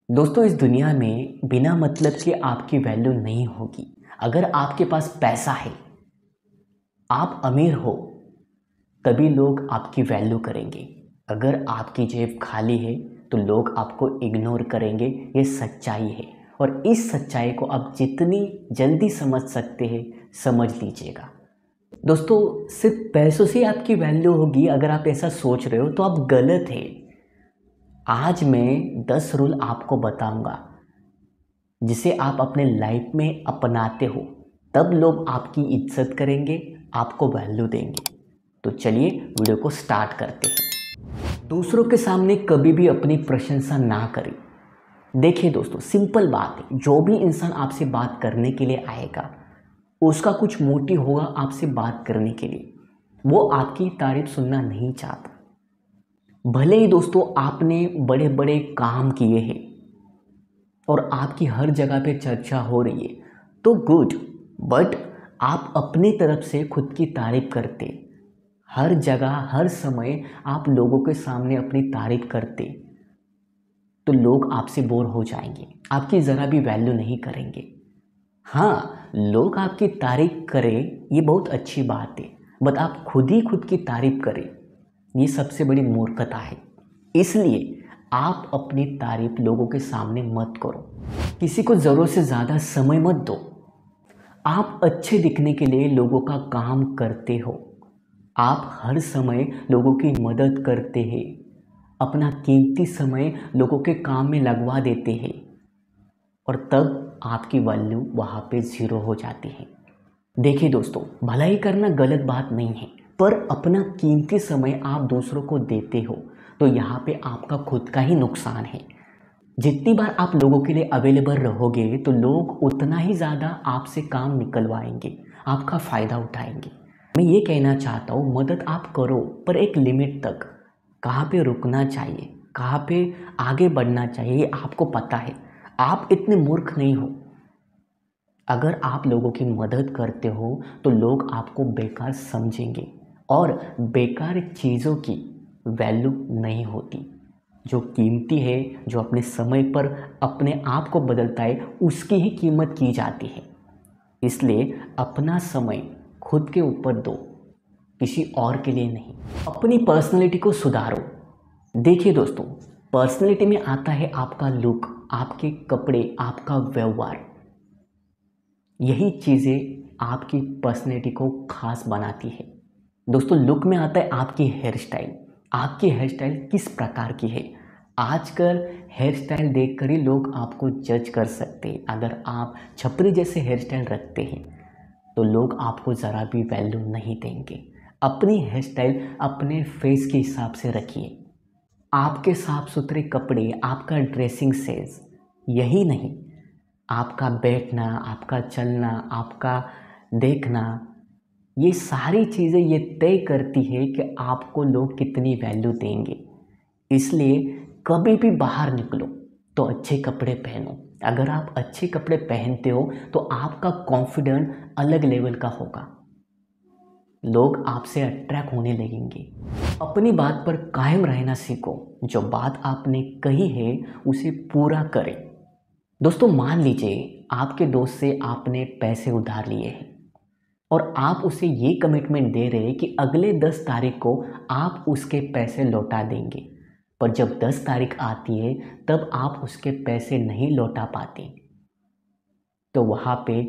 दोस्तों, इस दुनिया में बिना मतलब के आपकी वैल्यू नहीं होगी। अगर आपके पास पैसा है, आप अमीर हो, तभी लोग आपकी वैल्यू करेंगे। अगर आपकी जेब खाली है तो लोग आपको इग्नोर करेंगे। ये सच्चाई है और इस सच्चाई को आप जितनी जल्दी समझ सकते हैं समझ लीजिएगा। दोस्तों, सिर्फ पैसों से आपकी वैल्यू होगी, अगर आप ऐसा सोच रहे हो तो आप गलत है। आज मैं 10 रूल आपको बताऊंगा जिसे आप अपने लाइफ में अपनाते हो, तब लोग आपकी इज्जत करेंगे, आपको वैल्यू देंगे। तो चलिए वीडियो को स्टार्ट करते हैं। दूसरों के सामने कभी भी अपनी प्रशंसा ना करें। देखिए दोस्तों, सिंपल बात है, जो भी इंसान आपसे बात करने के लिए आएगा उसका कुछ मोटिव होगा आपसे बात करने के लिए। वो आपकी तारीफ सुनना नहीं चाहता। भले ही दोस्तों आपने बड़े बड़े काम किए हैं और आपकी हर जगह पे चर्चा हो रही है तो गुड, बट आप अपनी तरफ से खुद की तारीफ करते, हर जगह हर समय आप लोगों के सामने अपनी तारीफ करते, तो लोग आपसे बोर हो जाएंगे, आपकी ज़रा भी वैल्यू नहीं करेंगे। हाँ, लोग आपकी तारीफ करें ये बहुत अच्छी बात है, बट आप खुद ही खुद की तारीफ करें ये सबसे बड़ी मूर्खता है। इसलिए आप अपनी तारीफ लोगों के सामने मत करो। किसी को ज़रूरत से ज़्यादा समय मत दो। आप अच्छे दिखने के लिए लोगों का काम करते हो। आप हर समय लोगों की मदद करते हैं, अपना कीमती समय लोगों के काम में लगवा देते हैं और तब आपकी वैल्यू वहाँ पे ज़ीरो हो जाती है। देखिए दोस्तों, भलाई करना गलत बात नहीं है, पर अपना कीमती समय आप दूसरों को देते हो तो यहाँ पे आपका खुद का ही नुकसान है। जितनी बार आप लोगों के लिए अवेलेबल रहोगे तो लोग उतना ही ज़्यादा आपसे काम निकलवाएंगे, आपका फ़ायदा उठाएंगे। मैं ये कहना चाहता हूँ, मदद आप करो पर एक लिमिट तक। कहाँ पे रुकना चाहिए, कहाँ पे आगे बढ़ना चाहिए ये आपको पता है। आप इतने मूर्ख नहीं हो। अगर आप लोगों की मदद करते हो तो लोग आपको बेकार समझेंगे और बेकार चीज़ों की वैल्यू नहीं होती। जो कीमती है, जो अपने समय पर अपने आप को बदलता है, उसकी ही कीमत की जाती है। इसलिए अपना समय खुद के ऊपर दो, किसी और के लिए नहीं। अपनी पर्सनैलिटी को सुधारो। देखिए दोस्तों, पर्सनैलिटी में आता है आपका लुक, आपके कपड़े, आपका व्यवहार। यही चीज़ें आपकी पर्सनैलिटी को खास बनाती है। दोस्तों, लुक में आता है आपकी हेयर स्टाइल। आपकी हेयर स्टाइल किस प्रकार की है। आजकल हेयर स्टाइल देखकर ही लोग आपको जज कर सकते हैं। अगर आप छपरी जैसे हेयर स्टाइल रखते हैं तो लोग आपको ज़रा भी वैल्यू नहीं देंगे। अपनी हेयर स्टाइल अपने फेस के हिसाब से रखिए। आपके साफ सुथरे कपड़े, आपका ड्रेसिंग सेंस, यही नहीं, आपका बैठना, आपका चलना, आपका देखना, ये सारी चीज़ें ये तय करती है कि आपको लोग कितनी वैल्यू देंगे। इसलिए कभी भी बाहर निकलो तो अच्छे कपड़े पहनो। अगर आप अच्छे कपड़े पहनते हो तो आपका कॉन्फिडेंस अलग लेवल का होगा, लोग आपसे अट्रैक्ट होने लगेंगे। अपनी बात पर कायम रहना सीखो। जो बात आपने कही है उसे पूरा करें। दोस्तों, मान लीजिए आपके दोस्त से आपने पैसे उधार लिए हैं और आप उसे ये कमिटमेंट दे रहे हैं कि अगले 10 तारीख को आप उसके पैसे लौटा देंगे, पर जब 10 तारीख आती है तब आप उसके पैसे नहीं लौटा पाते, तो वहाँ पे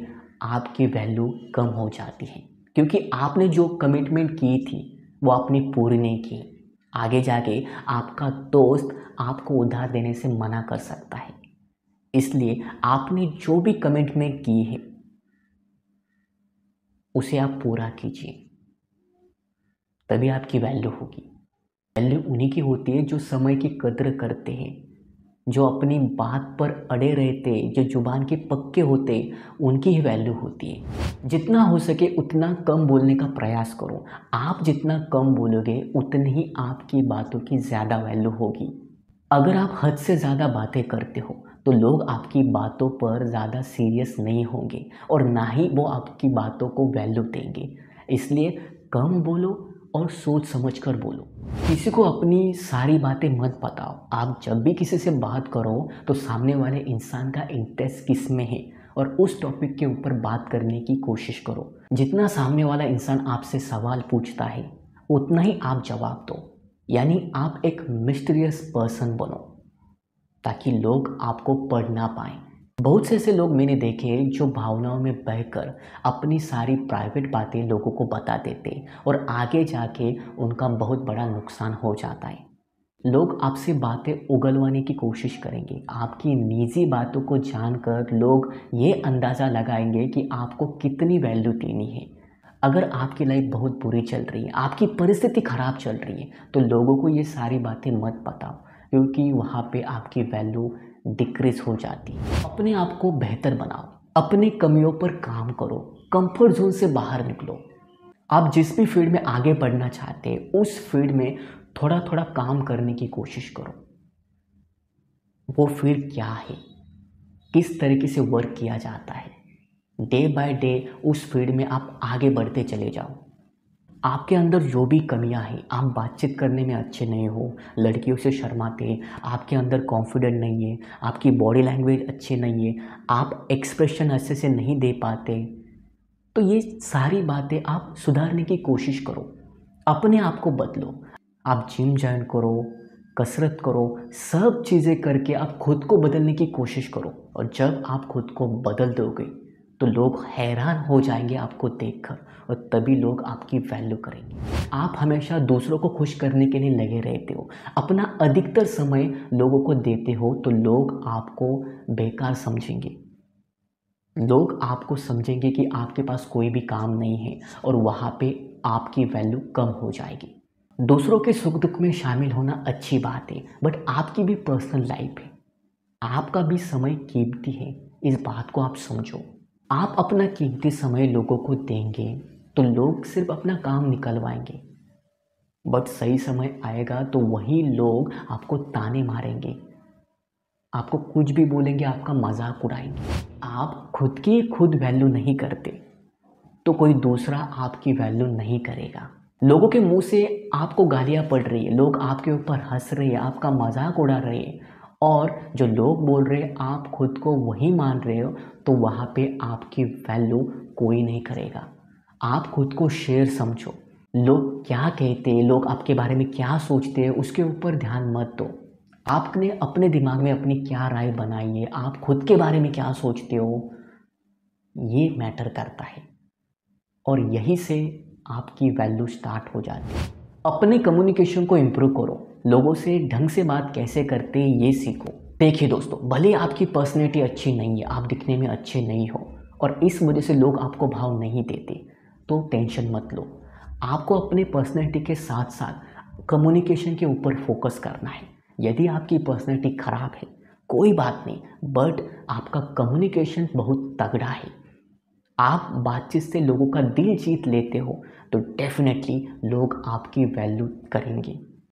आपकी वैल्यू कम हो जाती है, क्योंकि आपने जो कमिटमेंट की थी वो आपने पूरी नहीं की। आगे जाके आपका दोस्त आपको उधार देने से मना कर सकता है। इसलिए आपने जो भी कमिटमेंट की है उसे आप पूरा कीजिए, तभी आपकी वैल्यू होगी। वैल्यू उन्हीं की होती है जो समय की कद्र करते हैं, जो अपनी बात पर अड़े रहते, जो जुबान के पक्के होते, उनकी ही वैल्यू होती है। जितना हो सके उतना कम बोलने का प्रयास करो। आप जितना कम बोलोगे उतनी ही आपकी बातों की ज़्यादा वैल्यू होगी। अगर आप हद से ज़्यादा बातें करते हो तो लोग आपकी बातों पर ज़्यादा सीरियस नहीं होंगे और ना ही वो आपकी बातों को वैल्यू देंगे। इसलिए कम बोलो और सोच समझकर बोलो। किसी को अपनी सारी बातें मत बताओ। आप जब भी किसी से बात करो तो सामने वाले इंसान का इंटरेस्ट किस में है और उस टॉपिक के ऊपर बात करने की कोशिश करो। जितना सामने वाला इंसान आपसे सवाल पूछता है उतना ही आप जवाब दो, यानी आप एक मिस्टीरियस पर्सन बनो ताकि लोग आपको पढ़ ना पाएं। बहुत से ऐसे लोग मैंने देखे जो भावनाओं में बहकर अपनी सारी प्राइवेट बातें लोगों को बता देते और आगे जाके उनका बहुत बड़ा नुकसान हो जाता है। लोग आपसे बातें उगलवाने की कोशिश करेंगे। आपकी निजी बातों को जानकर लोग ये अंदाज़ा लगाएंगे कि आपको कितनी वैल्यू देनी है। अगर आपकी लाइफ बहुत बुरी चल रही है, आपकी परिस्थिति ख़राब चल रही है, तो लोगों को ये सारी बातें मत बताओ, क्योंकि वहाँ पे आपकी वैल्यू डिक्रीज हो जाती है। अपने आप को बेहतर बनाओ, अपनी कमियों पर काम करो, कंफर्ट जोन से बाहर निकलो। आप जिस भी फील्ड में आगे बढ़ना चाहते हैं उस फील्ड में थोड़ा थोड़ा काम करने की कोशिश करो। वो फील्ड क्या है, किस तरीके से वर्क किया जाता है, डे बाय डे उस फील्ड में आप आगे बढ़ते चले जाओ। आपके अंदर जो भी कमियां हैं, आप बातचीत करने में अच्छे नहीं हो, लड़कियों से शर्माते, आपके अंदर कॉन्फिडेंट नहीं है, आपकी बॉडी लैंग्वेज अच्छी नहीं है, आप एक्सप्रेशन अच्छे से नहीं दे पाते, तो ये सारी बातें आप सुधारने की कोशिश करो। अपने आप को बदलो। आप जिम ज्वाइन करो, कसरत करो, सब चीज़ें करके आप खुद को बदलने की कोशिश करो। और जब आप खुद को बदल दोगे तो लोग हैरान हो जाएंगे आपको देखकर, और तभी लोग आपकी वैल्यू करेंगे। आप हमेशा दूसरों को खुश करने के लिए लगे रहते हो, अपना अधिकतर समय लोगों को देते हो, तो लोग आपको बेकार समझेंगे। लोग आपको समझेंगे कि आपके पास कोई भी काम नहीं है और वहाँ पे आपकी वैल्यू कम हो जाएगी। दूसरों के सुख दुख में शामिल होना अच्छी बात है, बट आपकी भी पर्सनल लाइफ है, आपका भी समय कीमती है, इस बात को आप समझो। आप अपना कीमती समय लोगों को देंगे तो लोग सिर्फ अपना काम निकलवाएंगे, बट सही समय आएगा तो वही लोग आपको ताने मारेंगे, आपको कुछ भी बोलेंगे, आपका मजाक उड़ाएंगे। आप खुद की खुद वैल्यू नहीं करते तो कोई दूसरा आपकी वैल्यू नहीं करेगा। लोगों के मुंह से आपको गालियां पड़ रही है, लोग आपके ऊपर हंस रहे हैं, आपका मजाक उड़ा रहे हैं, और जो लोग बोल रहे हैं आप खुद को वही मान रहे हो, तो वहाँ पे आपकी वैल्यू कोई नहीं करेगा। आप खुद को शेर समझो। लोग क्या कहते हैं, लोग आपके बारे में क्या सोचते हैं, उसके ऊपर ध्यान मत दो। आपने अपने दिमाग में अपनी क्या राय बनाई है, आप खुद के बारे में क्या सोचते हो, ये मैटर करता है, और यहीं से आपकी वैल्यू स्टार्ट हो जाती है। अपने कम्युनिकेशन को इम्प्रूव करो, लोगों से ढंग से बात कैसे करते हैं ये सीखो। देखिए दोस्तों, भले आपकी पर्सनैलिटी अच्छी नहीं है, आप दिखने में अच्छे नहीं हो और इस वजह से लोग आपको भाव नहीं देते, तो टेंशन मत लो। आपको अपने पर्सनैलिटी के साथ साथ कम्युनिकेशन के ऊपर फोकस करना है। यदि आपकी पर्सनैलिटी खराब है कोई बात नहीं, बट आपका कम्युनिकेशन बहुत तगड़ा है, आप बातचीत से लोगों का दिल जीत लेते हो, तो डेफिनेटली लोग आपकी वैल्यू करेंगे।